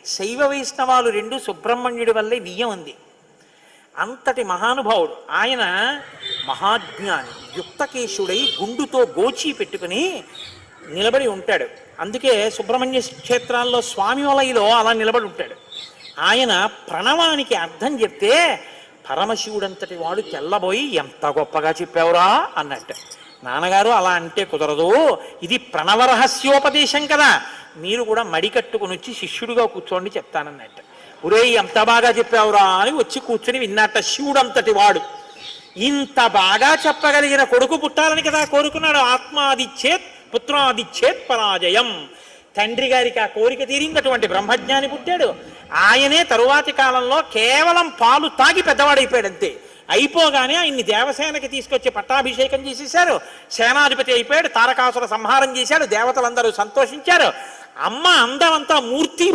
శైవ వైష్ణవాలు రెండు సుబ్రహ్మణ్యుడి వల్లే వియ్యం ఉంది. అంతటి మహానుభావుడు ఆయన, మహాజ్ఞాని, యుక్తకేశుడై గుండుతో గోచి పెట్టుకుని నిలబడి ఉంటాడు. అందుకే సుబ్రహ్మణ్య క్షేత్రాల్లో స్వామి వలయలో అలా నిలబడి ఉంటాడు. ఆయన ప్రణవానికి అర్థం చెప్తే పరమశివుడంతటి వాడు తెల్లబోయి, ఎంత గొప్పగా చెప్పావురా అన్నట్టు. నాన్నగారు అలా అంటే కుదరదు, ఇది ప్రణవ రహస్యోపదేశం కదా, మీరు కూడా మడికట్టుకుని వచ్చి శిష్యుడిగా కూర్చోండి చెప్తానన్నట్టు. ఒరే ఎంత బాగా చెప్పావురా అని వచ్చి కూర్చుని విన్నట్ట. శివుడంతటి వాడు ఇంత బాగా చెప్పగలిగిన కొడుకు పుట్టాలని కదా కోరుకున్నాడు. ఆత్మాదిచ్చేత్ పుత్రాదిచ్చేత్ పరాజయం. తండ్రి గారికి ఆ కోరిక తీరిందటువంటి బ్రహ్మజ్ఞాని పుట్టాడు. ఆయనే తరువాతి కాలంలో కేవలం పాలు తాగి పెద్దవాడైపోయాడు అంతే. అయిపోగానే ఆయన్ని దేవసేనకి తీసుకొచ్చి పట్టాభిషేకం చేసేశారు. సేనాధిపతి అయిపోయాడు. తారకాసుర సంహారం చేశాడు. దేవతలందరూ సంతోషించారు. అమ్మ అందమంతా మూర్తి